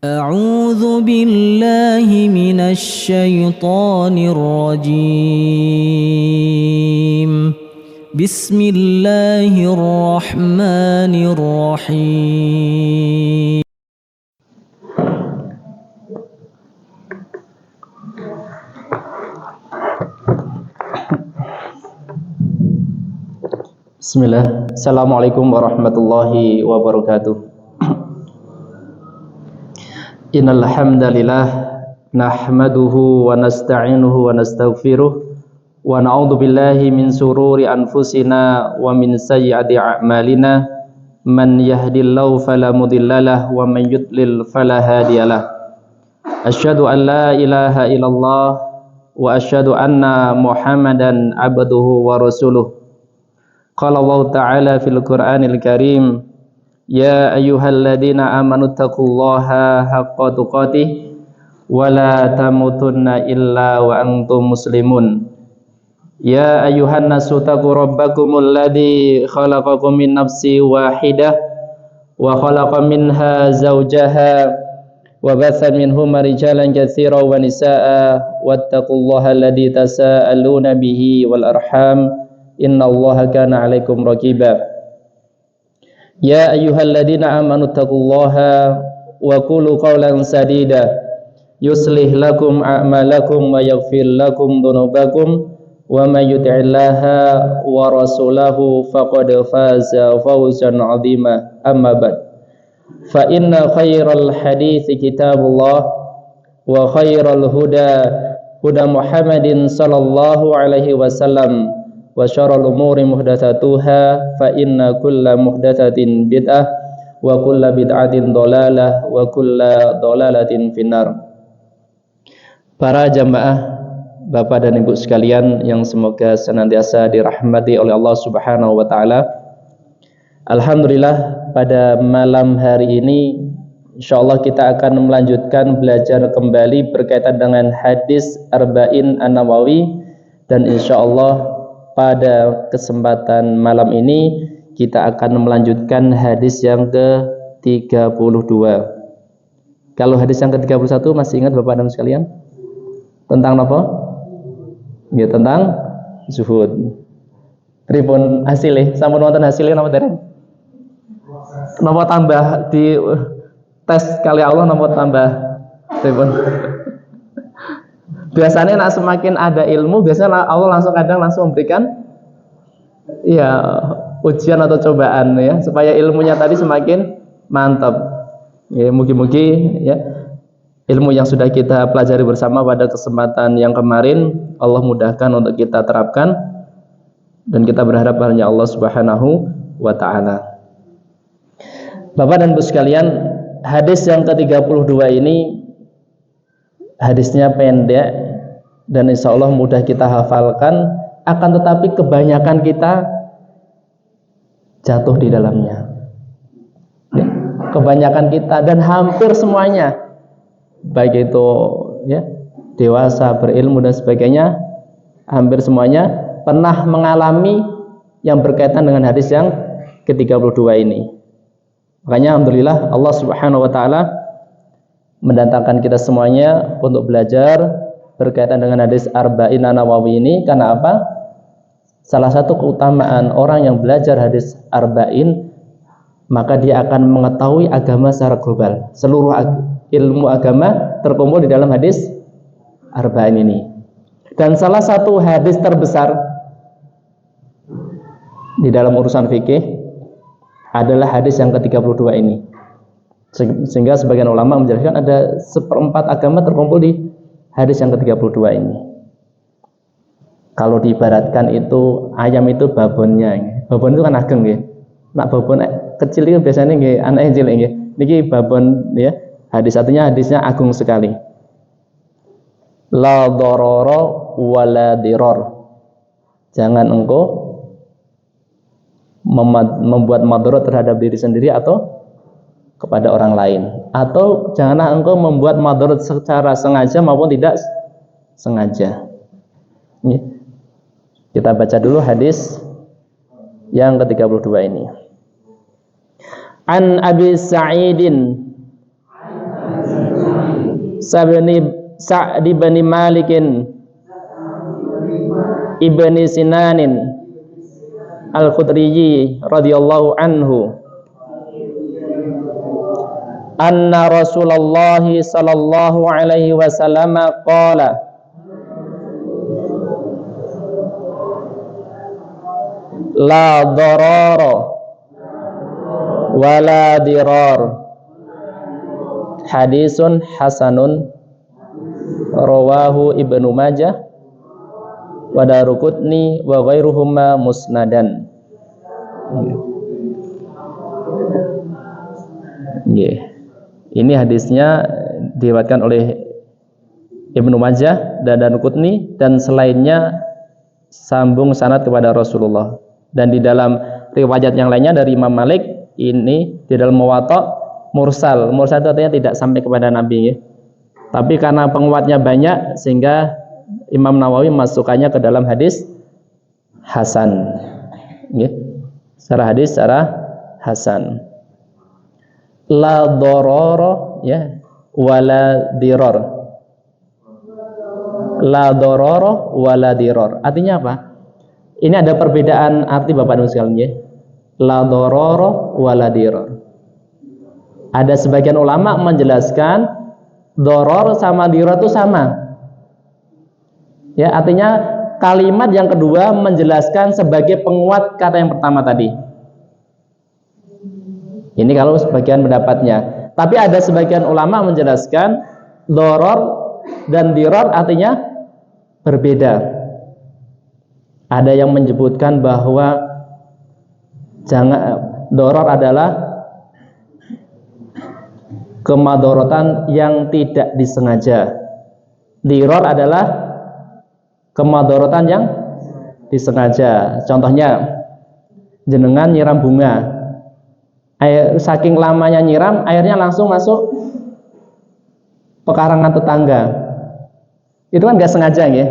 أعوذ بالله من الشيطان الرجيم. بسم الله الرحمن الرحيم. Bismillah. Assalamualaikum warahmatullahi wabarakatuh. Innal hamdalillah nahmaduhu wa nasta'inuhu wa nastaghfiruh wa na'udzu billahi min sururi anfusina wa min sayyiati a'malina. Man yahdihillahu fala mudhillalah wa man yudlil fala hadiyalah. Asyhadu an la ilaha illallah wa asyhadu anna Muhammadan abduhu wa rasuluh. Qala Allah Ta'ala fil Qur'anil Karim, ya ayyuhalladzina amanu taqullaha haqqa tuqatih wa la tamutunna illa wa antum muslimun. Ya ayyuhan nasu taqu rabbakumul ladzi khalaqakum min nafsin wahidah wa khalaqa minha zawjaha wa batha minhuma rijalan katsiran wa nisaa'a wattaqullaha alladzi tasaaluna bihi wal arham innallaha kana 'alaikum raqiba. Ya ayyuhalladzina amanu taqullaha wa qulu qawlan sadida yuslih lakum a'malakum wa yaghfir lakum dhunubakum wa may yuti'illaha wa rasulahu faqad faza fawzan 'azima. Amma ba'd. Fa inna khairal hadithi kitabullah wa khairal huda Muhammadin sallallahu alaihi wasallam wa syarrul umuri muhdatsatuha fa inna kulla muhdatsatin bid'ah wa kulla bid'atin dhalalah wa kulla dhalalatin finnar. Para jamaah Bapak dan Ibu sekalian yang semoga senantiasa dirahmati oleh Allah Subhanahu wa taala. Alhamdulillah, pada malam hari ini insyaallah kita akan melanjutkan belajar kembali berkaitan dengan hadis Arba'in An-Nawawi, dan insyaallah pada kesempatan malam ini kita akan melanjutkan hadis yang ke-32. Kalau hadis yang ke-31 masih ingat Bapak dan sekalian? Tentang apa? Ya, tentang zuhud. Pripun hasilnya? Sampun wonten hasilnya napa dereng? Napa tambah di tes kali Allah napa tambah? Pripun? Biasanya nak semakin ada ilmu, biasanya Allah kadang langsung memberikan ya ujian atau cobaan ya, supaya ilmunya tadi semakin mantap. Ya, mugi-mugi ya ilmu yang sudah kita pelajari bersama pada kesempatan yang kemarin Allah mudahkan untuk kita terapkan, dan kita berharap hanya Allah Subhanahu wa taala. Bapak dan Ibu sekalian, hadis yang ke-32 ini hadisnya pendek dan insya Allah mudah kita hafalkan, akan tetapi kebanyakan kita jatuh di dalamnya. Kebanyakan kita dan hampir semuanya, baik itu ya dewasa, berilmu dan sebagainya, hampir semuanya pernah mengalami yang berkaitan dengan hadis yang ke-32 ini. Makanya alhamdulillah Allah Subhanahu wa taala mendatangkan kita semuanya untuk belajar berkaitan dengan hadis Arba'in An-Nawawi ini. Karena apa? Salah satu keutamaan orang yang belajar hadis Arba'in, maka dia akan mengetahui agama secara global. Seluruh ilmu agama terkumpul di dalam hadis Arba'in ini. Dan salah satu hadis terbesar di dalam urusan fikih adalah hadis yang ke-32 ini. Sehingga sebagian ulama menjelaskan ada 1/4 agama terkumpul di hadis yang ke-32 ini. Kalau diibaratkan itu ayam itu babonnya. Babon itu kan ageng nggih. Nak babon kecil itu biasanya nggih anak cilik nggih. Niki babon ya. Hadisnya agung sekali. La darara wala dirar. Jangan engkau membuat madarat terhadap diri sendiri atau kepada orang lain, atau janganlah engkau membuat madarat secara sengaja maupun tidak sengaja. Kita baca dulu hadis yang ke-32 ini. An Abi Sa'idin Sa'd bin Malik ibni Sinanin Al-Khudriyyi radhiyallahu anhu anna Rasulullah sallallahu alaihi wasallam qala la darara wala dirar hadisun hasanun rawahu Ibnu Majah wa Daruqutni wa ghairuhuma musnadan. Ini hadisnya diriwayatkan oleh Ibnu Majah dan Daruqutni dan selainnya sambung sanad kepada Rasulullah. Dan di dalam riwayat yang lainnya dari Imam Malik ini di dalam Muwatta mursal. Mursal itu artinya tidak sampai kepada Nabi ya. Tapi karena penguatnya banyak sehingga Imam Nawawi masukkannya ke dalam hadis hasan. Ya. Secara hadis secara hasan. La dororo ya wala diror. La dororo wala diror. Artinya apa? Ini ada perbedaan arti Bapak Ibu sekalian ya. La dororo wala diror. Ada sebagian ulama menjelaskan doror sama diror itu sama. Ya, artinya kalimat yang kedua menjelaskan sebagai penguat kata yang pertama tadi. Ini kalau sebagian pendapatnya. Tapi ada sebagian ulama menjelaskan doror dan diror artinya berbeda. Ada yang menyebutkan bahwa doror adalah kemadorotan yang tidak disengaja. Diror adalah kemadorotan yang disengaja. Contohnya, jenengan nyiram bunga. Saking lamanya nyiram, airnya langsung masuk pekarangan tetangga. Itu kan nggak sengaja ya.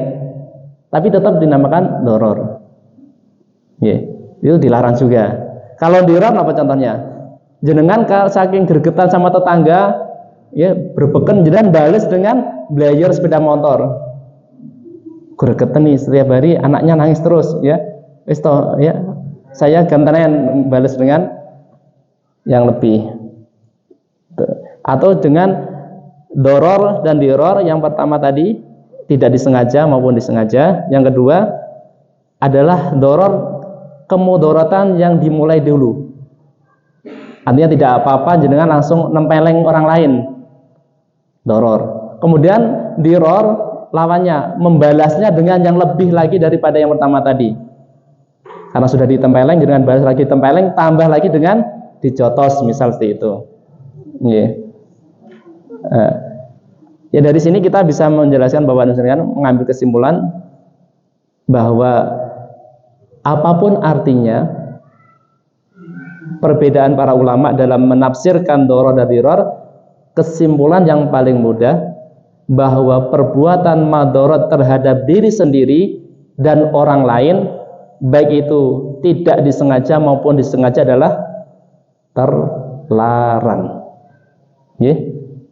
Tapi tetap dinamakan doror. Ya, itu dilarang juga. Kalau diror apa contohnya? Jenengan saking gregetan sama tetangga, ya berbeken jenengan balas dengan belajar sepeda motor. Gregetan nih setiap hari anaknya nangis terus, ya. Wis toh, ya. Saya gantian balas dengan yang lebih. Atau dengan doror dan diror yang pertama tadi tidak disengaja maupun disengaja. Yang kedua adalah doror kemudorotan yang dimulai dulu. Artinya tidak apa-apa jenengan langsung nempeleng orang lain. Doror. Kemudian diror lawannya membalasnya dengan yang lebih lagi daripada yang pertama tadi. Karena sudah ditempeleng jenengan balas lagi tempeleng tambah lagi dengan dijotos misal seperti itu. Ya dari sini kita bisa menjelaskan bahwa mengambil kesimpulan bahwa apapun artinya perbedaan para ulama dalam menafsirkan doror dan diror, kesimpulan yang paling mudah bahwa perbuatan madorot terhadap diri sendiri dan orang lain baik itu tidak disengaja maupun disengaja adalah terlarang.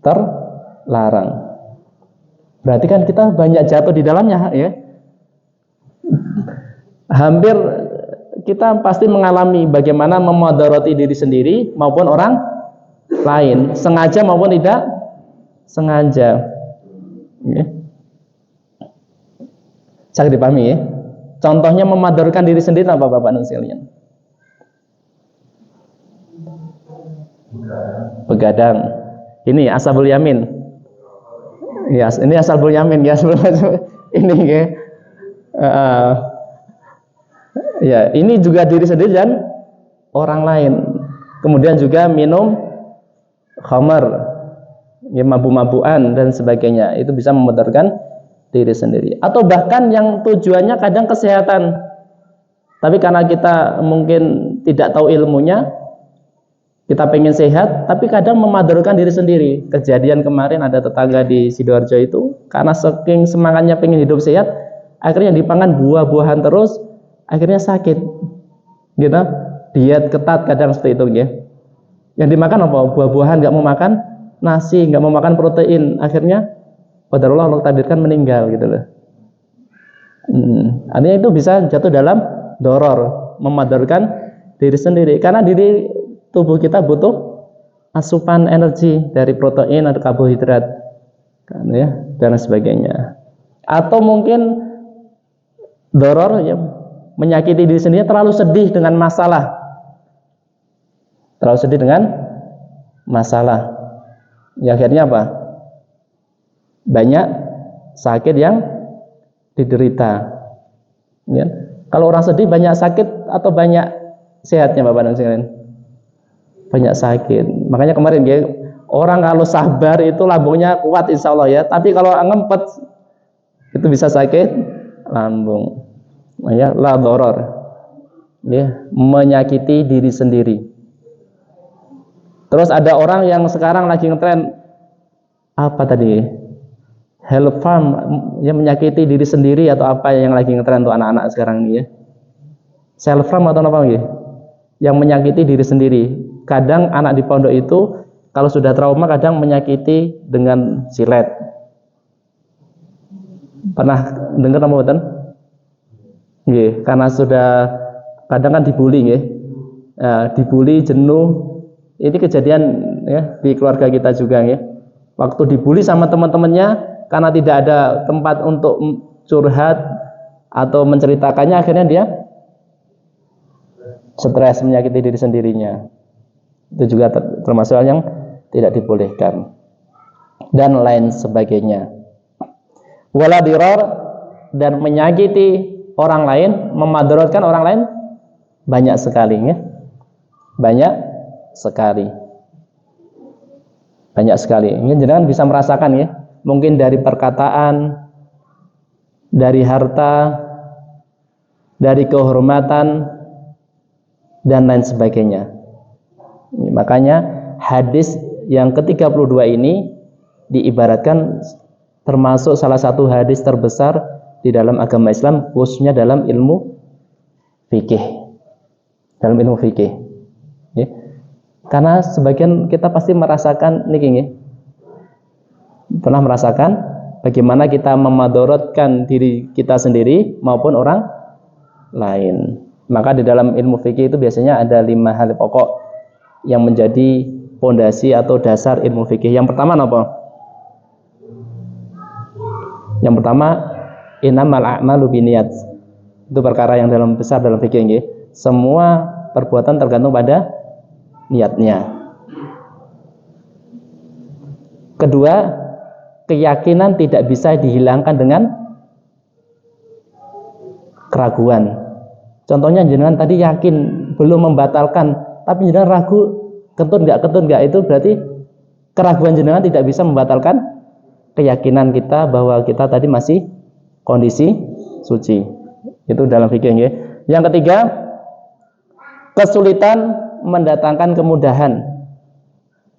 Terlarang. Berarti kan kita banyak jatuh di dalamnya ya. Hampir kita pasti mengalami bagaimana memadoroti diri sendiri maupun orang lain, sengaja maupun tidak sengaja. Ya. Saya dipahami ya. Contohnya memadorkan diri sendiri apa Bapak sekalian? Begadang. Ini ashabul yamin. Ya, ini ashabul yamin ya. Ini ya. Ya, ini juga diri sendiri dan orang lain. Kemudian juga minum khamar, ya mabuk-mabukan dan sebagainya. Itu bisa memudarkan diri sendiri. Atau bahkan yang tujuannya kadang kesehatan. Tapi karena kita mungkin tidak tahu ilmunya, kita pengen sehat, tapi kadang memadarkan diri sendiri. Kejadian kemarin ada tetangga di Sidoarjo itu, karena saking semangatnya pengen hidup sehat, akhirnya dipangan buah-buahan terus, akhirnya sakit. Gitu. Diet ketat kadang seperti itu ya. Yang dimakan apa? Buah-buahan, nggak mau makan nasi, nggak mau makan protein, akhirnya qadarullah Allah takdirkan meninggal gitu loh. Artinya itu bisa jatuh dalam doror, memadarkan diri sendiri, karena diri tubuh kita butuh asupan energi dari protein atau karbohidrat, kan, ya, dan sebagainya. Atau mungkin doror, ya, menyakiti diri sendiri, terlalu sedih dengan masalah, ya, akhirnya apa? Banyak sakit yang diderita, ya. Kalau orang sedih banyak sakit atau banyak sehatnya, Bapak dan sekalian? Banyak sakit. Makanya kemarin, ya, orang kalau sabar itu lambungnya kuat insya Allah, ya. Tapi kalau ngempet itu bisa sakit lambung, ya, la doror, ya, menyakiti diri sendiri. Terus ada orang yang sekarang lagi ngetren apa tadi? Health farm, yang menyakiti diri sendiri, atau apa yang lagi ngetren untuk anak-anak sekarang ini, ya. Self harm atau apa lagi? Yang menyakiti diri sendiri. Kadang anak di pondok itu kalau sudah trauma kadang menyakiti dengan silet. Pernah dengar apa betul? Nggih, karena sudah kadang kan dibully, nggih. Dibully, jenuh. Ini kejadian, ya, di keluarga kita juga, nggih. Waktu dibully sama teman-temannya, karena tidak ada tempat untuk curhat atau menceritakannya, akhirnya dia stres, menyakiti diri sendirinya. Itu juga termasuk hal yang tidak dibolehkan, dan lain sebagainya. Wala dirar, dan menyakiti orang lain, memadaratkan orang lain banyak sekali, ya. Banyak sekali. Ini jangan bisa merasakan, ya. Mungkin dari perkataan, dari harta, dari kehormatan, dan lain sebagainya. Makanya hadis yang ke-32 ini diibaratkan termasuk salah satu hadis terbesar di dalam agama Islam, khususnya dalam ilmu fikih. Ya. Karena sebagian kita pasti merasakan niki, pernah merasakan bagaimana kita memadorotkan diri kita sendiri maupun orang lain. Maka di dalam ilmu fikih itu biasanya ada 5 hal pokok yang menjadi pondasi atau dasar ilmu fikih. Yang pertama apa? Yang pertama, innamal a'malu binniyat. Itu perkara yang besar dalam fikih, nggih. Semua perbuatan tergantung pada niatnya. Kedua, keyakinan tidak bisa dihilangkan dengan keraguan. Contohnya jenengan tadi yakin, belum membatalkan, tapi jenengan ragu, ketut enggak, itu berarti keraguan jenengan tidak bisa membatalkan keyakinan kita bahwa kita tadi masih kondisi suci. Itu dalam fikih, ya. Yang ketiga, kesulitan mendatangkan kemudahan.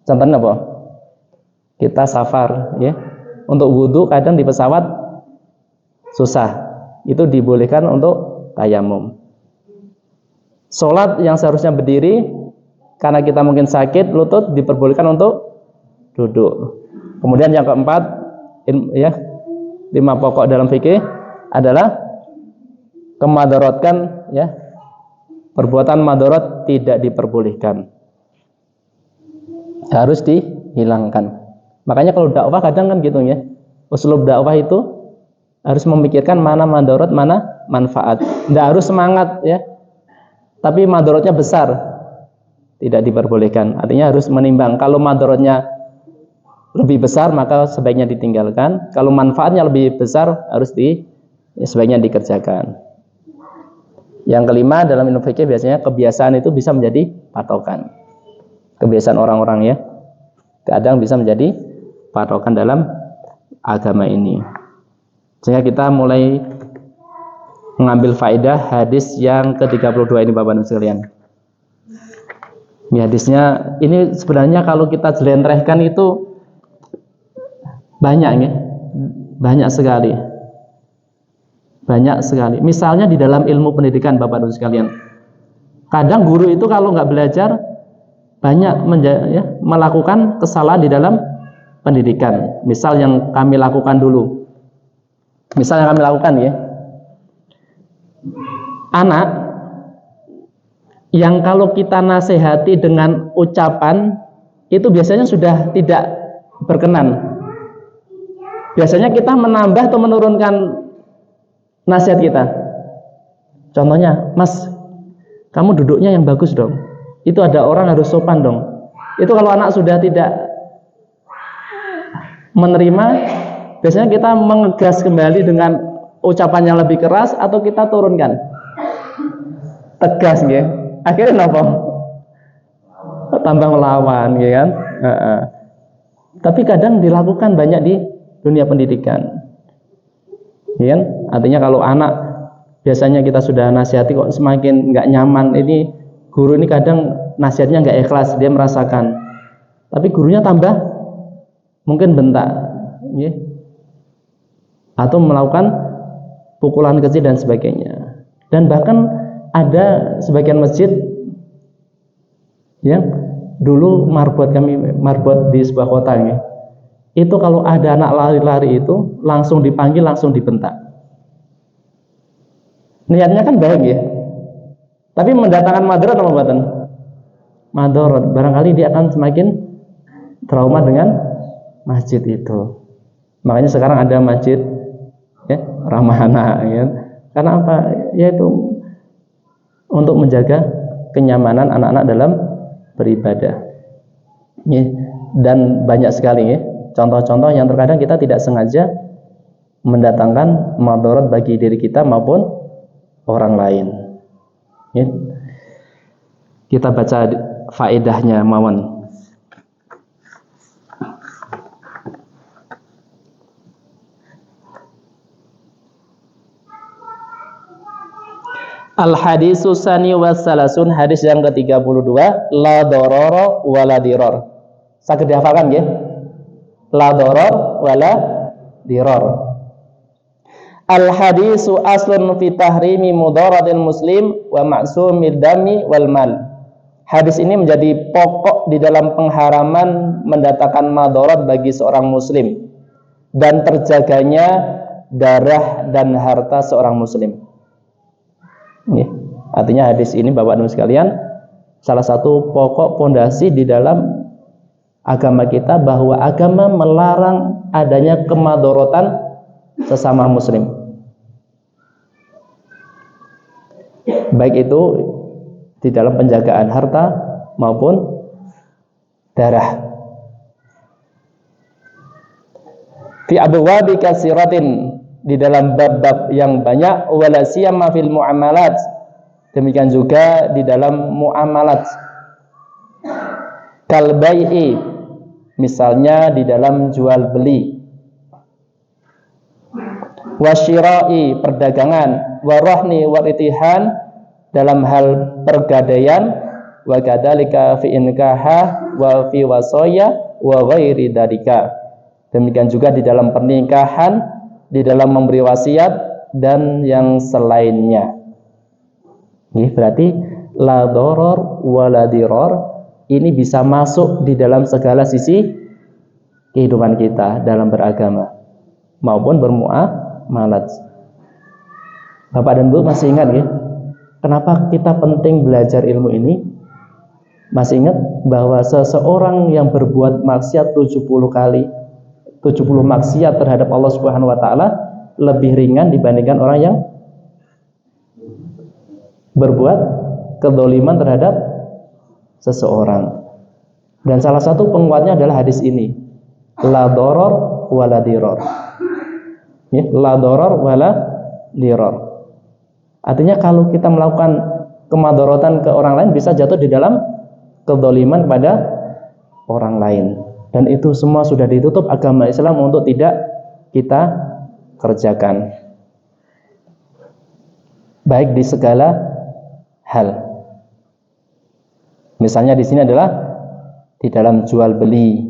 Contohnya apa? Kita safar, ya. Untuk wudhu kadang di pesawat susah, itu dibolehkan untuk tayamum. Sholat yang seharusnya berdiri, karena kita mungkin sakit lutut, diperbolehkan untuk duduk. Kemudian yang keempat, ya, 5 pokok dalam fikih adalah kemadarotkan, ya, perbuatan madarot tidak diperbolehkan, harus dihilangkan. Makanya kalau dakwah kadang kan gitu, ya, uslub dakwah itu harus memikirkan mana madarot, mana manfaat. Tidak harus semangat, ya, tapi madarotnya besar, tidak diperbolehkan. Artinya harus menimbang. Kalau madarotnya lebih besar maka sebaiknya ditinggalkan. Kalau manfaatnya lebih besar harus sebaiknya dikerjakan. Yang kelima, dalam ilmu fikih biasanya kebiasaan itu bisa menjadi patokan. Kebiasaan orang-orang, ya, kadang bisa menjadi patokan dalam agama ini. Sehingga kita mulai mengambil faedah hadis yang ke-32 ini, Bapak dan sekalian. Ya, hadisnya ini sebenarnya kalau kita jelentrehkan itu banyak, ya. Banyak sekali. Misalnya di dalam ilmu pendidikan, Bapak dan sekalian. Kadang guru itu kalau nggak belajar banyak melakukan kesalahan di dalam pendidikan. Misal yang kami lakukan dulu. Misal yang kami lakukan ya. Anak yang kalau kita nasihati dengan ucapan itu biasanya sudah tidak berkenan. Biasanya kita menambah atau menurunkan nasihat kita. Contohnya, Mas, kamu duduknya yang bagus dong. Itu ada orang harus sopan dong. Itu kalau anak sudah tidak menerima, biasanya kita mengegas kembali dengan ucapan yang lebih keras atau kita turunkan. Tegas nggih. Akhirnya napa? Tambah melawan, ya kan? Tapi kadang dilakukan banyak di dunia pendidikan. Ya kan? Artinya kalau anak biasanya kita sudah nasihati kok semakin nggak nyaman, ini guru ini kadang nasihatnya nggak ikhlas, dia merasakan. Tapi gurunya tambah mungkin bentak, ya. Atau melakukan pukulan kecil dan sebagainya. Dan bahkan ada sebagian masjid yang dulu marbot di sebuah kota ya. Itu kalau ada anak lari-lari itu langsung dipanggil, langsung dibentak. Niatnya kan baik ya, tapi mendatangkan madarat atau mubatan? Madarat. Barangkali dia akan semakin trauma dengan masjid itu. Makanya sekarang ada masjid ya, ramah anak ya. Karena apa? Yaitu untuk menjaga kenyamanan anak-anak dalam beribadah ya. Dan banyak sekali ya contoh-contoh yang terkadang kita tidak sengaja mendatangkan madarat bagi diri kita maupun orang lain ya. Kita baca faedahnya mawon. Al-hadisu sani wassalasun, hadis yang ke-32, la dororo wala diror. Saged dihafalkan ya? La doror wala diror. Al-hadisu aslun fi tahrimi mudaratil muslim wa ma'sumid dami wal mal. Hadis ini menjadi pokok di dalam pengharaman mendatangkan madarat bagi seorang muslim dan terjaganya darah dan harta seorang muslim. Ya, artinya hadis ini Bapak Ibu sekalian salah satu pokok pondasi di dalam agama kita, bahwa agama melarang adanya kemadorotan sesama muslim, baik itu di dalam penjagaan harta maupun darah. Fi abwabi katsiratin, di dalam bab-bab yang banyak, wala siyama fil muamalat, demikian juga di dalam muamalat, kal bai'i, misalnya di dalam jual beli, wasyira'i, perdagangan, warahni waritihan, dalam hal pergadaian, wa kadzalika fi inkaha wa fi wasaya wa ghairi dzalika, demikian juga di dalam pernikahan, di dalam memberi wasiat dan yang selainnya. Ini berarti la doror wala diror ini bisa masuk di dalam segala sisi kehidupan kita dalam beragama maupun bermuamalat. Bapak dan Bu masih ingat ya, kenapa kita penting belajar ilmu ini? Masih ingat bahwa seseorang yang berbuat maksiat 70 kali, 70 maksiat terhadap Allah Subhanahu wa taala lebih ringan dibandingkan orang yang berbuat kedzaliman terhadap seseorang. Dan salah satu penguatnya adalah hadis ini, la doror wala diror. Ya, la doror wala diror. Artinya kalau kita melakukan kemadorotan ke orang lain bisa jatuh di dalam kedzaliman kepada orang lain. Dan itu semua sudah ditutup agama Islam untuk tidak kita kerjakan, baik di segala hal. Misalnya di sini adalah di dalam jual beli,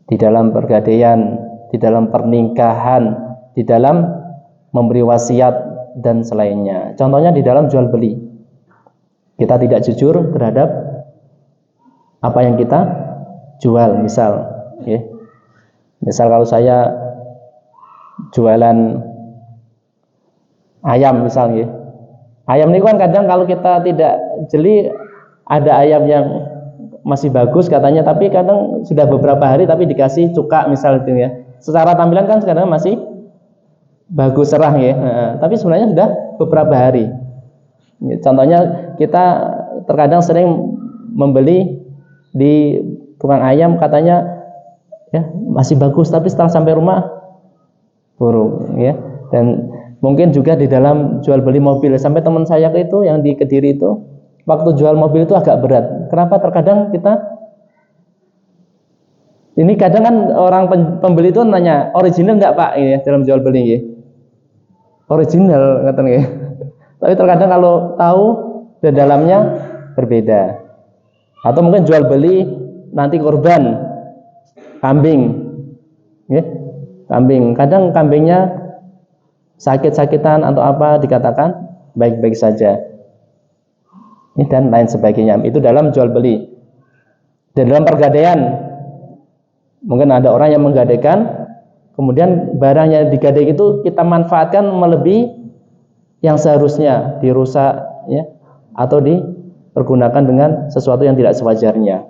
di dalam pergadaian, di dalam pernikahan, di dalam memberi wasiat dan selainnya. Contohnya di dalam jual beli, kita tidak jujur terhadap apa yang kita jual. Misal ya. Misal kalau saya jualan ayam misalnya. Ayam ini kan kadang kalau kita tidak jeli, ada ayam yang masih bagus katanya, tapi kadang sudah beberapa hari tapi dikasih cuka misal itu ya. Secara tampilan kan sekarang masih bagus cerah ya. Tapi sebenarnya sudah beberapa hari. Contohnya kita terkadang sering membeli di tukang ayam, katanya ya masih bagus, tapi setelah sampai rumah buruk ya. Dan mungkin juga di dalam jual beli mobil, sampai teman saya itu yang di Kediri itu waktu jual mobil itu agak berat. Kenapa? Terkadang kita ini kadang kan orang pembeli itu nanya, original enggak Pak ini dalam jual beli ya? Original katanya ya. Tapi terkadang kalau tahu di dalamnya berbeda. Atau mungkin jual beli nanti korban kambing ya. Kambing, kadang kambingnya sakit-sakitan atau apa dikatakan baik-baik saja. Ini dan lain sebagainya. Itu dalam jual beli. Dan dalam pergadaian, mungkin ada orang yang menggadaikan, kemudian barangnya digadai itu kita manfaatkan melebihi yang seharusnya, dirusak ya, atau dipergunakan dengan sesuatu yang tidak sewajarnya.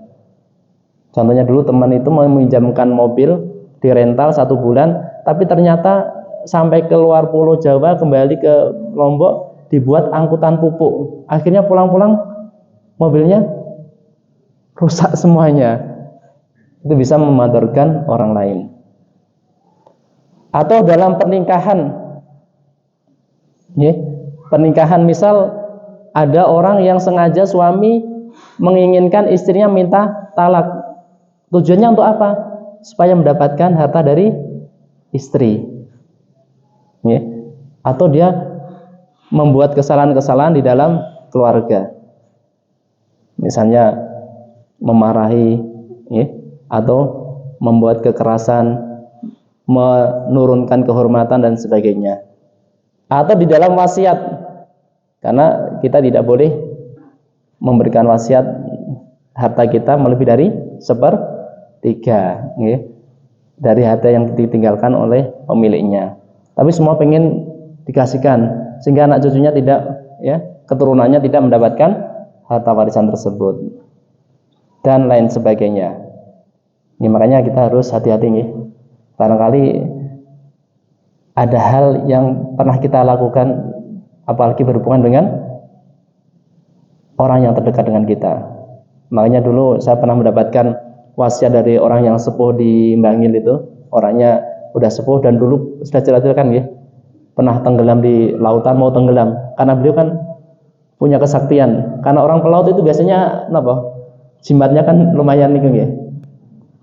Contohnya dulu teman itu meminjamkan mobil di rental 1 bulan, tapi ternyata sampai keluar pulau Jawa kembali ke Lombok dibuat angkutan pupuk. Akhirnya pulang-pulang mobilnya rusak semuanya. Itu bisa memadorkan orang lain. Atau dalam pernikahan ya, pernikahan misal ada orang yang sengaja suami menginginkan istrinya minta talak. Tujuannya untuk apa? Supaya mendapatkan harta dari istri ya. Atau dia membuat kesalahan-kesalahan di dalam keluarga, misalnya memarahi ya, atau membuat kekerasan, menurunkan kehormatan dan sebagainya. Atau di dalam wasiat, karena kita tidak boleh memberikan wasiat harta kita melebihi dari 1/3 ya, dari harta yang ditinggalkan oleh pemiliknya. Tapi semua pengen dikasihkan sehingga anak cucunya tidak ya, keturunannya tidak mendapatkan harta warisan tersebut dan lain sebagainya. Ini makanya kita harus hati-hati nih. Barangkali ada hal yang pernah kita lakukan, apalagi berhubungan dengan orang yang terdekat dengan kita. Makanya dulu saya pernah mendapatkan wasiat dari orang yang sepuh di Bangil itu. Orangnya udah sepuh dan dulu sudah jelas-jelas kan ya, pernah tenggelam di lautan, mau tenggelam karena beliau kan punya kesaktian. Karena orang pelaut itu biasanya apa? Jimatnya kan lumayan nih ya.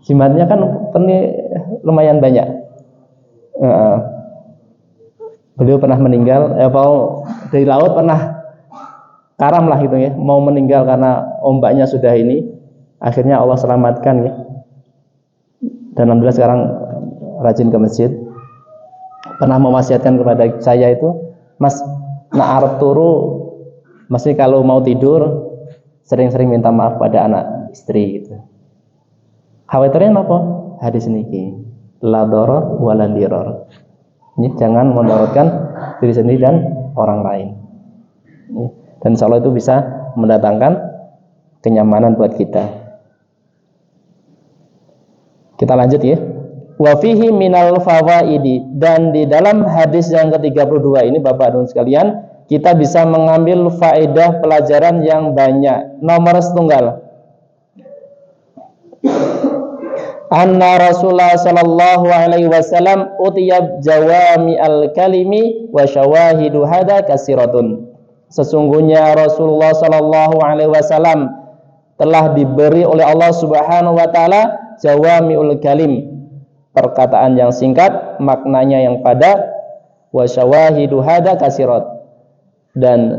Jimatnya kan lumayan banyak. Beliau pernah meninggal, dari laut pernah karam lah gitu ya, mau meninggal karena ombaknya sudah ini. Akhirnya Allah selamatkan ya. Dan alhamdulillah sekarang rajin ke masjid. Pernah mewasiatkan kepada saya itu, Mas, na'arab turu, mesti kalau mau tidur sering-sering minta maaf pada anak istri gitu. Khawatirnya apa? Hadis niki, la darar wala dirar. Ini jangan mendaratkan diri sendiri dan orang lain. Dan insya Allah itu bisa mendatangkan kenyamanan buat kita. Kita lanjut ya. Wa fihi minal fawaidi, dan di dalam hadis yang ke-32 ini Bapak dan sekalian, kita bisa mengambil faedah pelajaran yang banyak. Nomor setunggal, anna Rasulullah sallallahu alaihi wasallam utiyab jawami al-kalimi wa syawahidu hada kasiratun. Sesungguhnya Rasulullah sallallahu alaihi wasallam telah diberi oleh Allah Subhanahu wa taala jawamiul kalim, perkataan yang singkat, maknanya yang padat, wa syawahidu hada kasirat, dan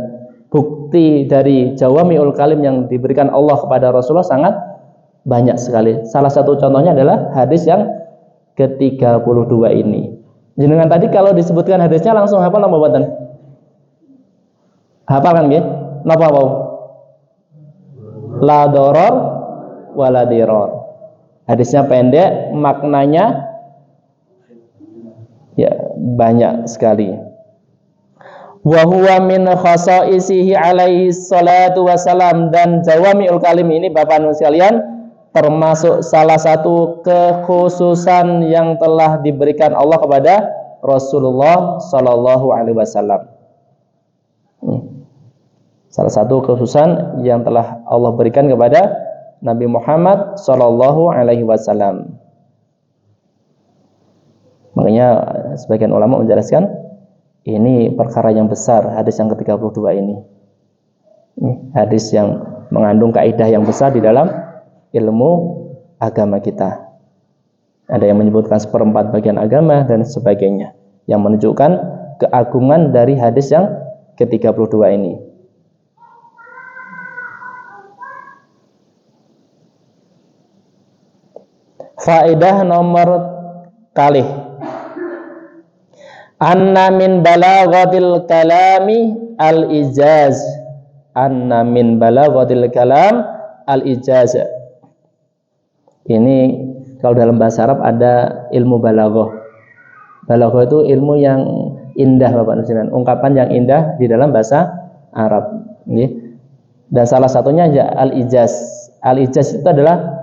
bukti dari jawamiul kalim yang diberikan Allah kepada Rasulullah sangat banyak sekali. Salah satu contohnya adalah hadis yang ke-32 ini. Jenengan tadi kalau disebutkan hadisnya langsung hafal napa mboten? Hafal kan nggih? Napa wau? La darar wala dirar. Hadisnya pendek, maknanya ya banyak sekali. Wa huwa min khasaisihi alaihi salatu wasalam, dan jawami'ul kalim ini Bapak Ibu sekalian termasuk salah satu kekhususan yang telah diberikan Allah kepada Rasulullah sallallahu alaihi wasallam. Salah satu kekhususan yang telah Allah berikan kepada Nabi Muhammad sallallahu alaihi wasallam. Makanya sebagian ulama menjelaskan ini perkara yang besar, hadis yang ke-32 ini. Hadis yang mengandung kaidah yang besar di dalam ilmu agama kita. Ada yang menyebutkan seperempat bagian agama dan sebagainya, yang menunjukkan keagungan dari hadis yang ke-32 ini. Faedah nomor kalih, anna min balaghatil kalami al-ijaz. Anna min balaghatil kalam al-ijaz. Ini kalau dalam bahasa Arab ada ilmu balaghah. Balaghah itu ilmu yang indah Bapak Ibu, ungkapan yang indah di dalam bahasa Arab. Dan salah satunya ya al-ijaz. Al-ijaz itu adalah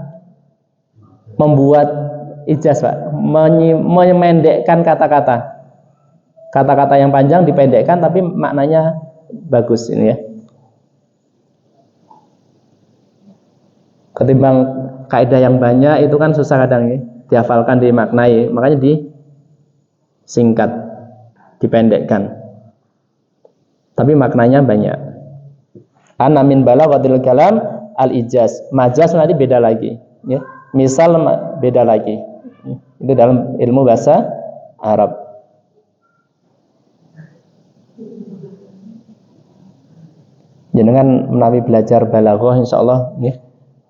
membuat ijaz, Pak, memendekkan kata-kata. Kata-kata yang panjang dipendekkan tapi maknanya bagus ini ya. Ketimbang kaidah yang banyak itu kan susah kadang ya, dihafalkan, dimaknai, makanya disingkat, dipendekkan. Tapi maknanya banyak. Ana min balaghatil kalam al-ijaz. Majaz nanti beda lagi ya. Misal beda lagi. Itu dalam ilmu bahasa Arab. Jenengan menawi belajar balaghah insyaallah ya,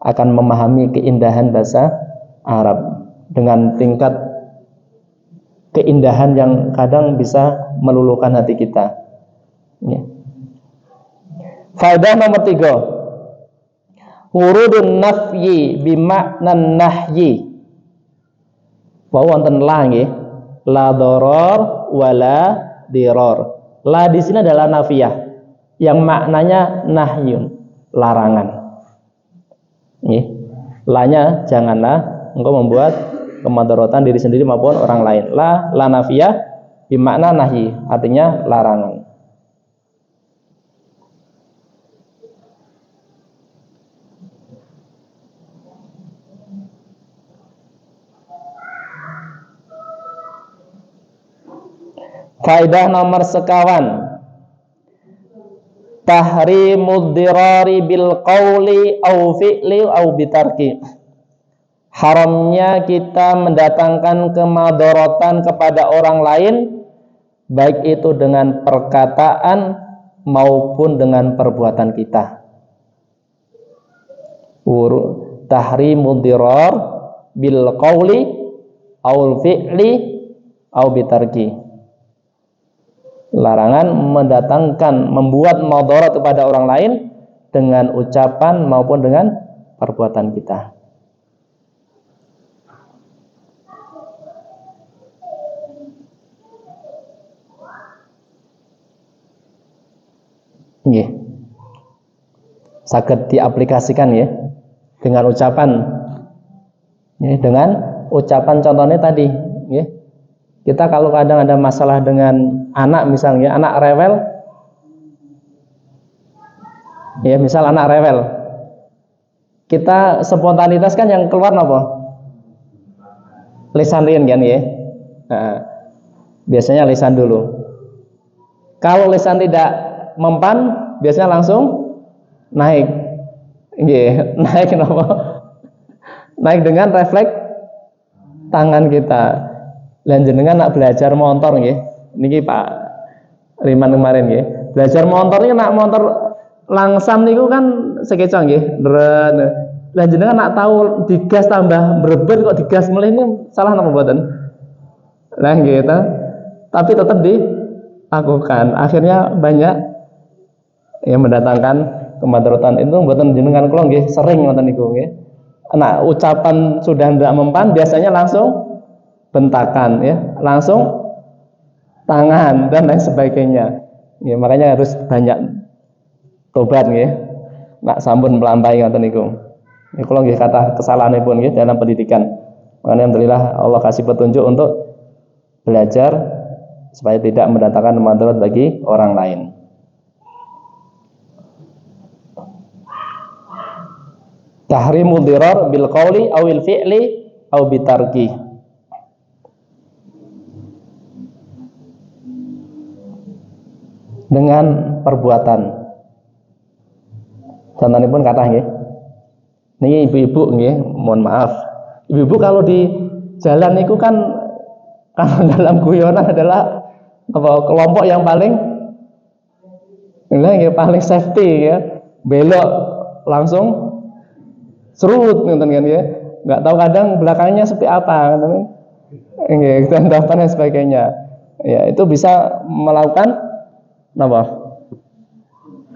akan memahami keindahan bahasa Arab dengan tingkat keindahan yang kadang bisa meluluhkan hati kita. Ya. Faedah nomor 3. Wurudun nafyi bimaknan nahyi. Wa wonten la nggih, la darar wala dirar. La di sini adalah nafiyah yang maknanya nahyun, larangan. Nggih. La-nya janganlah engkau membuat kemudaratan diri sendiri maupun orang lain. La nafiyah bimakna nahyi, artinya larangan. Faedah nomor sekawan, tahrimud dirari bil qauli au fi'li au bitarki. Haramnya kita mendatangkan kemadharatan kepada orang lain, baik itu dengan perkataan maupun dengan perbuatan kita. Tahrimud dirar bil qauli au fi'li au bitarki. Larangan mendatangkan, membuat madharat kepada orang lain dengan ucapan maupun dengan perbuatan kita. Nggih. Saged diaplikasikan ya dengan ucapan. Ya, dengan ucapan contohnya tadi, ya. Kita kalau kadang ada masalah dengan anak misalnya, anak rewel, ya misal anak rewel, kita spontanitas kan yang keluar apa? Lisan rian kan ya. Nah, biasanya lisan dulu. Kalau lisan tidak mempan, biasanya langsung naik. Yeah, naik apa? Naik dengan refleks tangan kita. Lan jenengan nak belajar motor nggih. Niki Pak Riman kemarin nggih. Belajar motor niku nak motor langsam niku kan sekeca nggih. Lan jenengan nak tahu digas tambah brebet kok digas melih niku salah napa mboten? Lah nggih ta. Tapi tetap dilakukan. Akhirnya banyak yang mendatangkan kemadharatan itu mboten jenengan kula nggih sering ngoten niku nggih. Nah, ucapan sudah tidak mempan biasanya langsung bentakan ya, langsung tangan dan lain sebagainya. Ya, makanya harus banyak tobat nggih. Nak sampun melampaui ngoten niku. Niku kula nggih kathah kesalahanipun nggih dalam pendidikan. Makanya alhamdulillah Allah kasih petunjuk untuk belajar supaya tidak mendatangkan madarat bagi orang lain. Tahrimul dirar bil qauli awil fi'li aw bitarki. Dengan perbuatan. Contohnya pun kata nggih. Niki ibu-ibu nggih, mohon maaf. Ibu-ibu kalau di jalan itu kan kalau dalam guyonan adalah kelompok yang paling paling safety ya. Belok langsung serut ngoten kan ya. Enggak tahu kadang belakangnya seperti apa ngoten. Nggih, dan sebagainya. Ya, itu bisa melakukan apa?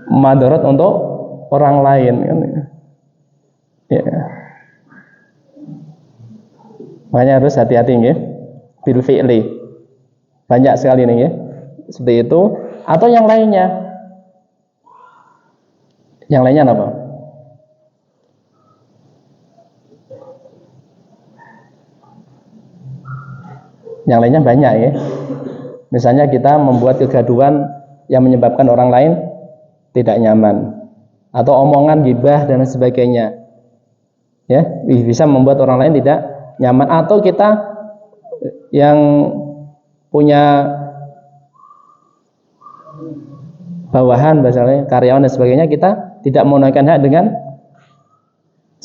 Madarat untuk orang lain kan. Ya. Makanya harus hati-hati nggih. Bil fi'li. Banyak sekali nih ya. Seperti itu atau yang lainnya. Yang lainnya apa? Yang lainnya banyak ya. Misalnya kita membuat kegaduhan yang menyebabkan orang lain tidak nyaman, atau omongan gibah dan sebagainya. Ya, bisa membuat orang lain tidak nyaman, atau kita yang punya bawahan misalnya karyawan dan sebagainya, kita tidak menunaikan hak dengan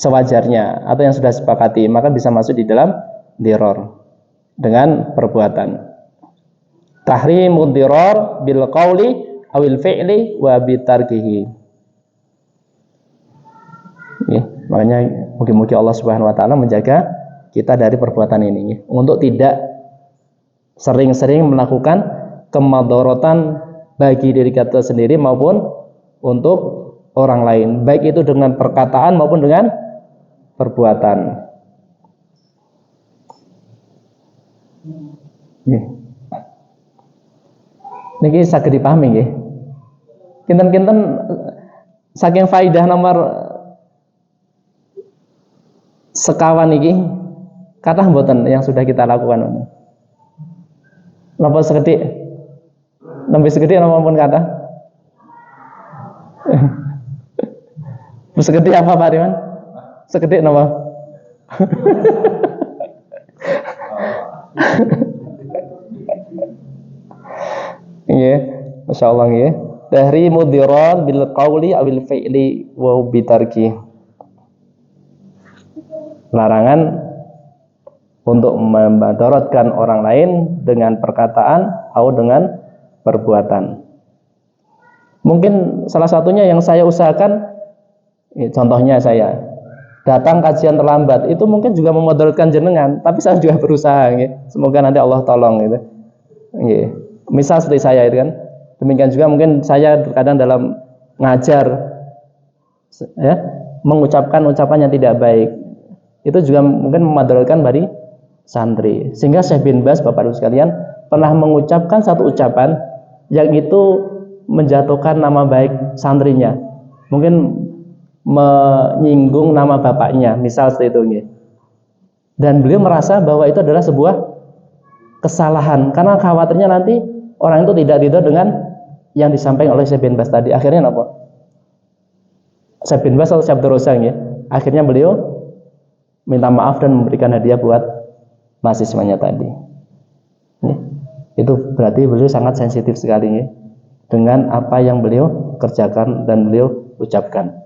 sewajarnya atau yang sudah sepakati, maka bisa masuk di dalam diror dengan perbuatan. Tahrimud diror bil qauli awil fi'li wa bitarkihi. Ya, makanya mungkin Allah Subhanahu wa taala menjaga kita dari perbuatan ini ya, untuk tidak sering-sering melakukan kemadharatan bagi diri kita sendiri maupun untuk orang lain, baik itu dengan perkataan maupun dengan perbuatan. Niki saged dipahami nggih. Kinten-kinten saking faidah nomor sekawan iki kathah mboten yang sudah kita lakukan. Napa sekedhik? Nembe sekedhik napa pun kathah? Sekedhik apa Pak Riman? Sekedhik napa? Nggih, masyaallah nggih. Dari mudhirar bil qauli awil fi'li wa bitarki. Larangan untuk memadaratkan orang lain dengan perkataan atau dengan perbuatan. Mungkin salah satunya yang saya usahakan, contohnya saya datang kajian terlambat, itu mungkin juga memadaratkan jenengan, tapi saya juga berusaha gitu. Semoga nanti Allah tolong gitu. Gitu. Misal seperti saya itu kan, demikian juga mungkin saya kadang dalam ngajar ya, mengucapkan ucapan yang tidak baik, itu juga mungkin memadaratkan bagi santri. Sehingga Syekh bin Baz, Bapak Ibu sekalian, pernah mengucapkan satu ucapan yang itu menjatuhkan nama baik santrinya, mungkin menyinggung nama bapaknya, misal seperti itu gitu. Dan beliau merasa bahwa itu adalah sebuah kesalahan, karena khawatirnya nanti orang itu tidak ridho dengan yang disampaikan oleh Syekh bin Baz tadi. Akhirnya apa? Syekh bin Baz atau Syekh Abdul Razak ya, akhirnya beliau minta maaf dan memberikan hadiah buat mahasiswanya tadi. Itu berarti beliau sangat sensitif sekali ya, dengan apa yang beliau kerjakan dan beliau ucapkan.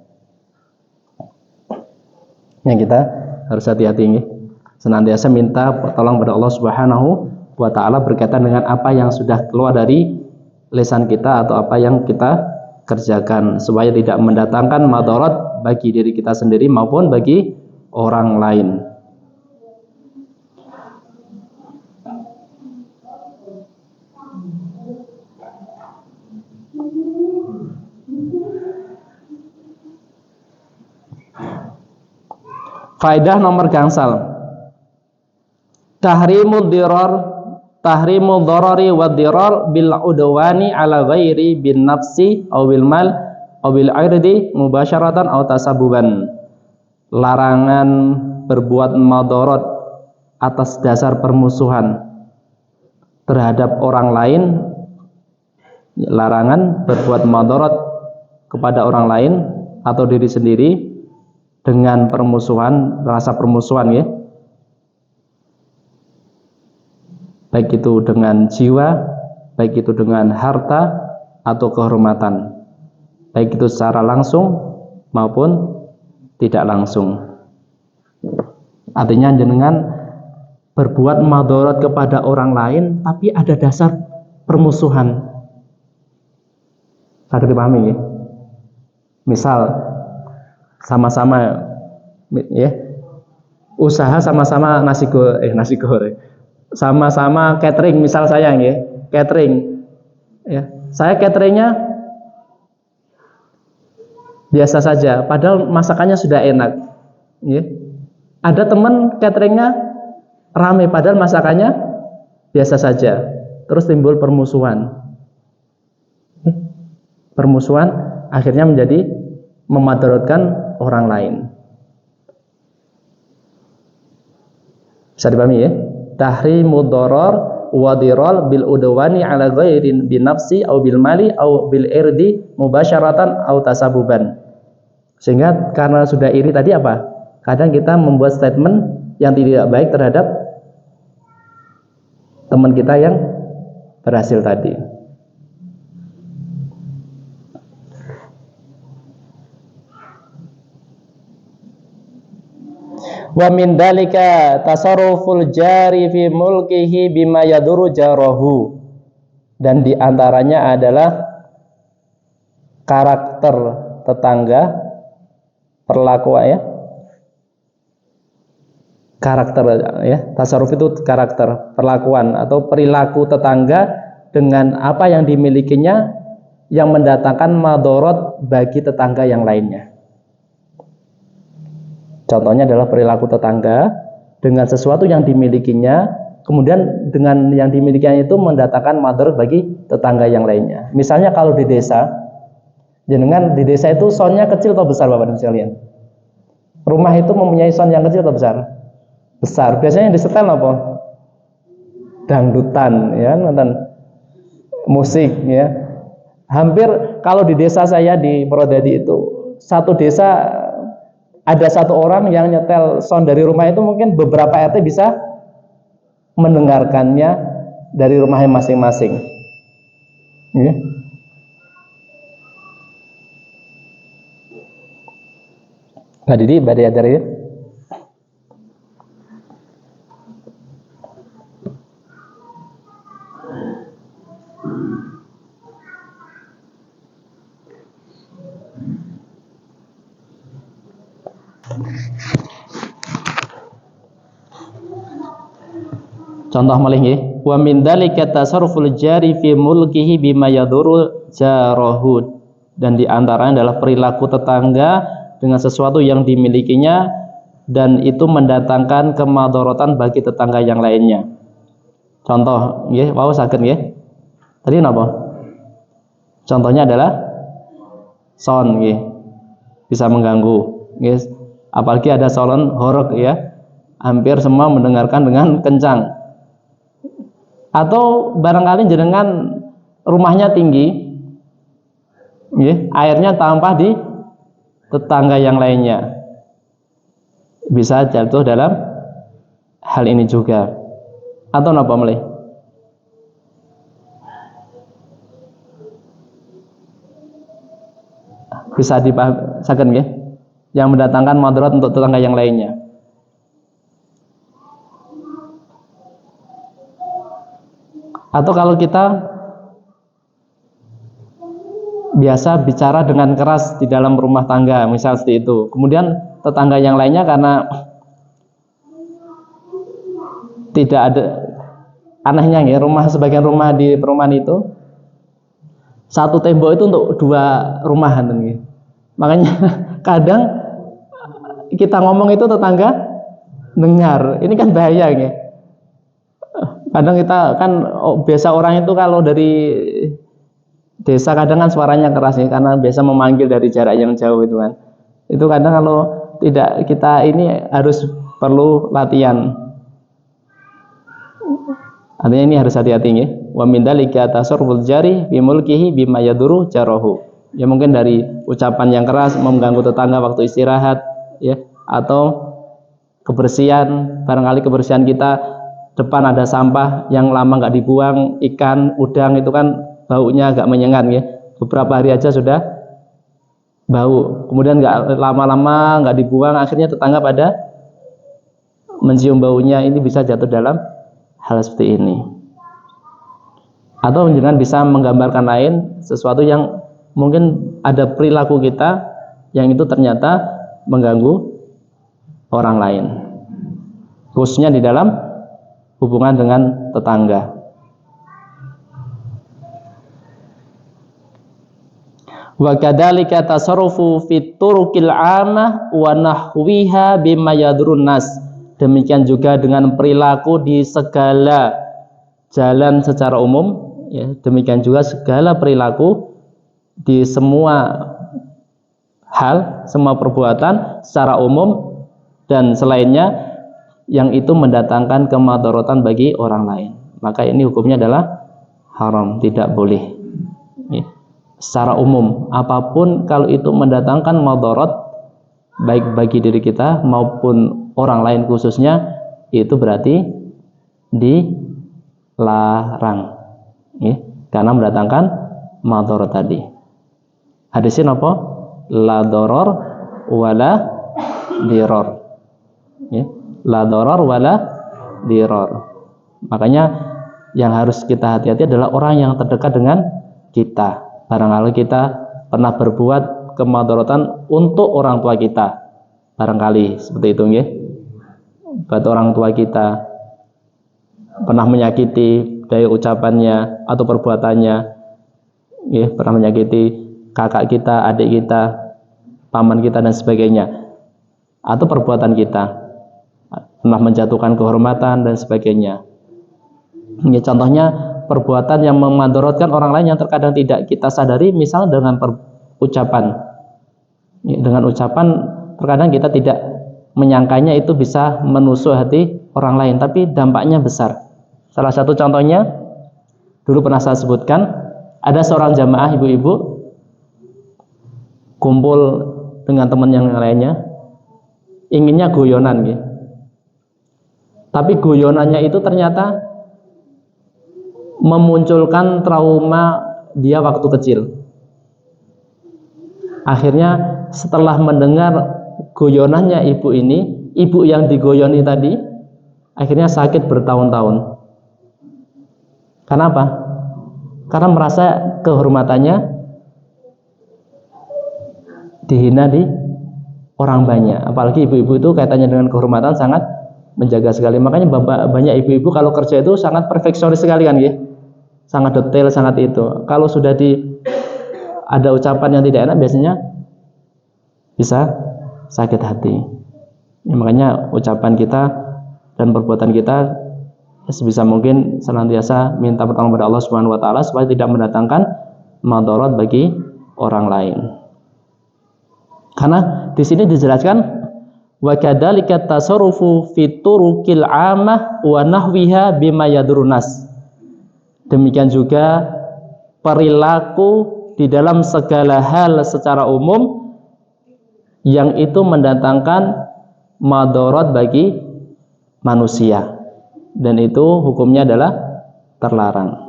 Yang kita harus hati-hati ya, senantiasa minta tolong pada Allah Subhanahu wa taala berkaitan dengan apa yang sudah keluar dari lisan kita atau apa yang kita kerjakan, supaya tidak mendatangkan madarat bagi diri kita sendiri maupun bagi orang lain. Faedah nomor gangsal. Tahrimud dharari wa dirar bil udwani ala ghairi bin nafsi aw bil mal aw bil irdi mubasyaratan aw tasabuban. Larangan berbuat madarat atas dasar permusuhan terhadap orang lain. Larangan berbuat madarat kepada orang lain atau diri sendiri dengan permusuhan, rasa permusuhan ya. Baik itu dengan jiwa, baik itu dengan harta atau kehormatan, baik itu secara langsung maupun tidak langsung. Artinya jenengan berbuat madarat kepada orang lain tapi ada dasar permusuhan. Saged dipahami ya. Misal sama-sama ya, usaha sama-sama nasi goreng. Sama-sama catering, misal saya ya, catering. Ya, saya cateringnya biasa saja, padahal masakannya sudah enak. Ya. Ada teman cateringnya ramai, padahal masakannya biasa saja. Terus timbul permusuhan. Permusuhan akhirnya menjadi memadaratkan orang lain. Bisa dipahami ya? Tahrimud darar wa diral bil udwani ala ghairin bin nafsi au bil mali au bil irdi mubasyaratan au tasabuban. Sehingga karena sudah iri tadi apa? Kadang kita membuat statement yang tidak baik terhadap teman kita yang berhasil tadi. Wa min dalika tasarruful jari fi mulkihi bima yaduru jarahu. Dan diantaranya adalah karakter tetangga, perlakuan ya. Karakter ya, tasarruf itu karakter, perlakuan atau perilaku tetangga dengan apa yang dimilikinya yang mendatangkan madarat bagi tetangga yang lainnya. Contohnya adalah perilaku tetangga dengan sesuatu yang dimilikinya, kemudian dengan yang dimilikinya itu mendatangkan madarat bagi tetangga yang lainnya. Misalnya kalau di desa, jenengan di desa itu soundnya kecil atau besar Bapak dan sekalian? Rumah itu mempunyai sound yang kecil atau besar? Besar. Biasanya yang disetel apa? Dangdutan, ya, nonton musik, ya. Hampir kalau di desa saya di Purwodadi itu satu desa ada satu orang yang nyetel sound dari rumah itu mungkin beberapa RT bisa mendengarkannya dari rumahnya masing-masing. Ya. Nggak Didi, badai adar ya. Contoh malih nggih, wa min dzalika tasarruful jari fi mulkihi bima yadhuru jarahu. Dan di antaranya adalah perilaku tetangga dengan sesuatu yang dimilikinya dan itu mendatangkan kemadaratan bagi tetangga yang lainnya. Contoh nggih, wau saged nggih. Tadi napa? Contohnya adalah sound nggih. Bisa mengganggu nggih. Apalagi ada sound horeg ya. Hampir semua mendengarkan dengan kencang. Atau barangkali jenengan rumahnya tinggi, ya, airnya tampah di tetangga yang lainnya, bisa jatuh dalam hal ini juga. Atau napa melih? Bisa dipahasaken nggih, yang mendatangkan madarat untuk tetangga yang lainnya. Atau kalau kita biasa bicara dengan keras di dalam rumah tangga, misal seperti itu. Kemudian tetangga yang lainnya karena tidak ada, anehnya ya, sebagian rumah di perumahan itu satu tembok itu untuk dua rumahan gitu. Makanya kadang kita ngomong itu tetangga dengar. Ini kan bahaya ya. Kadang kita kan biasa orang itu kalau dari desa kadang kan suaranya keras ya, karena biasa memanggil dari jarak yang jauh itu kan. Itu kadang kalau tidak, kita ini harus perlu latihan. Artinya ini harus hati-hati ya. Wa min dzalika tasarruful jari bi mulkihi bima yaduru jarahu. Ya mungkin dari ucapan yang keras mengganggu tetangga waktu istirahat ya, atau kebersihan, barangkali kebersihan kita depan ada sampah yang lama nggak dibuang, ikan, udang itu kan baunya agak menyengat ya. Beberapa hari aja sudah bau. Kemudian nggak lama-lama nggak dibuang, akhirnya tetangga pada mencium baunya. Ini bisa jatuh dalam hal seperti ini. Atau jangan bisa menggambarkan lain sesuatu yang mungkin ada perilaku kita yang itu ternyata mengganggu orang lain, khususnya di dalam hubungan dengan tetangga. Wa kadzalika tasarrufu fit turuqil 'amah wa nahwiha bima yadurun nas. Demikian juga dengan perilaku di segala jalan secara umum ya, demikian juga segala perilaku di semua hal, semua perbuatan secara umum dan selainnya yang itu mendatangkan kemadharatan bagi orang lain, maka ini hukumnya adalah haram, tidak boleh ya. Secara umum apapun kalau itu mendatangkan madharat baik bagi diri kita maupun orang lain khususnya, itu berarti dilarang ya, karena mendatangkan madharat tadi. Hadisnya apa? La darar wala dirar ya. La darar wala dirar. Makanya yang harus kita hati-hati adalah orang yang terdekat dengan kita. Barangkali kita pernah berbuat kemadharatan untuk orang tua kita, barangkali seperti itu ya. Buat orang tua kita pernah menyakiti dari ucapannya atau perbuatannya ya, pernah menyakiti kakak kita, adik kita, paman kita dan sebagainya, atau perbuatan kita pernah menjatuhkan kehormatan dan sebagainya. Ya, contohnya perbuatan yang memadharatkan orang lain yang terkadang tidak kita sadari, misalnya dengan ucapan. Ya, dengan ucapan terkadang kita tidak menyangkanya itu bisa menusuk hati orang lain, tapi dampaknya besar. Salah satu contohnya dulu pernah saya sebutkan, ada seorang jamaah ibu-ibu kumpul dengan teman yang lainnya, inginnya guyonan gitu. Tapi guyonannya itu ternyata memunculkan trauma dia waktu kecil. Akhirnya setelah mendengar guyonannya ibu ini, ibu yang digoyoni tadi akhirnya sakit bertahun-tahun. Kenapa? Karena merasa kehormatannya dihina di orang banyak. Apalagi ibu-ibu itu kaitannya dengan kehormatan sangat menjaga sekali. Makanya banyak ibu-ibu kalau kerja itu sangat perfeksionis sekali kan ya, sangat detail, sangat itu. Kalau sudah ada ucapan yang tidak enak biasanya bisa sakit hati ya. Makanya ucapan kita dan perbuatan kita sebisa mungkin senantiasa minta pertolongan kepada Allah Subhanahu wa taala supaya tidak mendatangkan madharat bagi orang lain. Karena di sini dijelaskan wa kadzalika tasarrufu fi turuqil 'amah wa nahwiha bima yadurun nas. Demikian juga perilaku di dalam segala hal secara umum yang itu mendatangkan madharat bagi manusia, dan itu hukumnya adalah terlarang.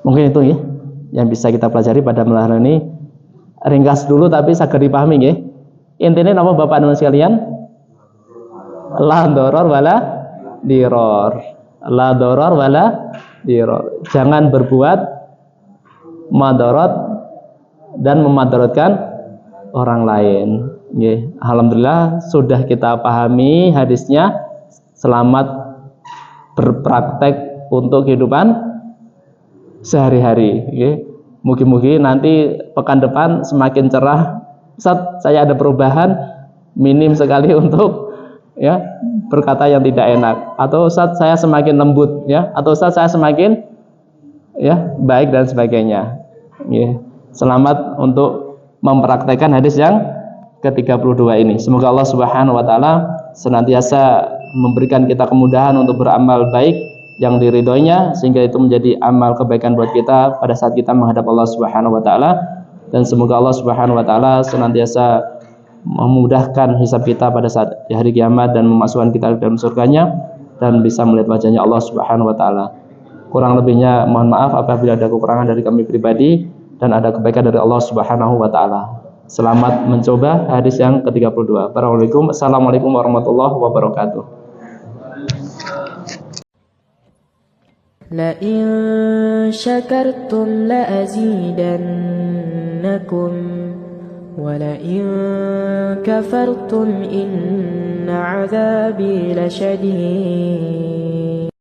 Mungkin itu ya yang bisa kita pelajari pada malam ini. Ringkas dulu tapi saged dipahami ya. Intinya apa Bapak dan sekalian? La darar wala dirar. La darar wala dirar. Jangan berbuat madarat dan memadaratkan orang lain. Ya, alhamdulillah sudah kita pahami hadisnya selamat berpraktek untuk kehidupan sehari-hari. Mugi-mugi nanti pekan depan semakin cerah. Ustaz, saya ada perubahan, minim sekali untuk ya berkata yang tidak enak, atau Ustaz saya semakin lembut ya, atau Ustaz saya semakin ya baik dan sebagainya. Selamat untuk mempraktekkan hadis yang ke-32 ini. Semoga Allah Subhanahu wa taala senantiasa memberikan kita kemudahan untuk beramal baik yang diridhoinya, sehingga itu menjadi amal kebaikan buat kita pada saat kita menghadap Allah Subhanahu wa taala. Dan semoga Allah Subhanahu wa taala senantiasa memudahkan hisab kita pada saat di hari kiamat dan memasukkan kita dalam surganya dan bisa melihat wajahnya Allah Subhanahu wa taala. Kurang lebihnya mohon maaf apabila ada kekurangan dari kami pribadi dan ada kebaikan dari Allah Subhanahu wa taala. Selamat mencoba hadis yang ke-32. Assalamualaikum warahmatullahi wabarakatuh. La in syakartum la azidannakum wa la in kafartum inna 'adzabi lasyadid.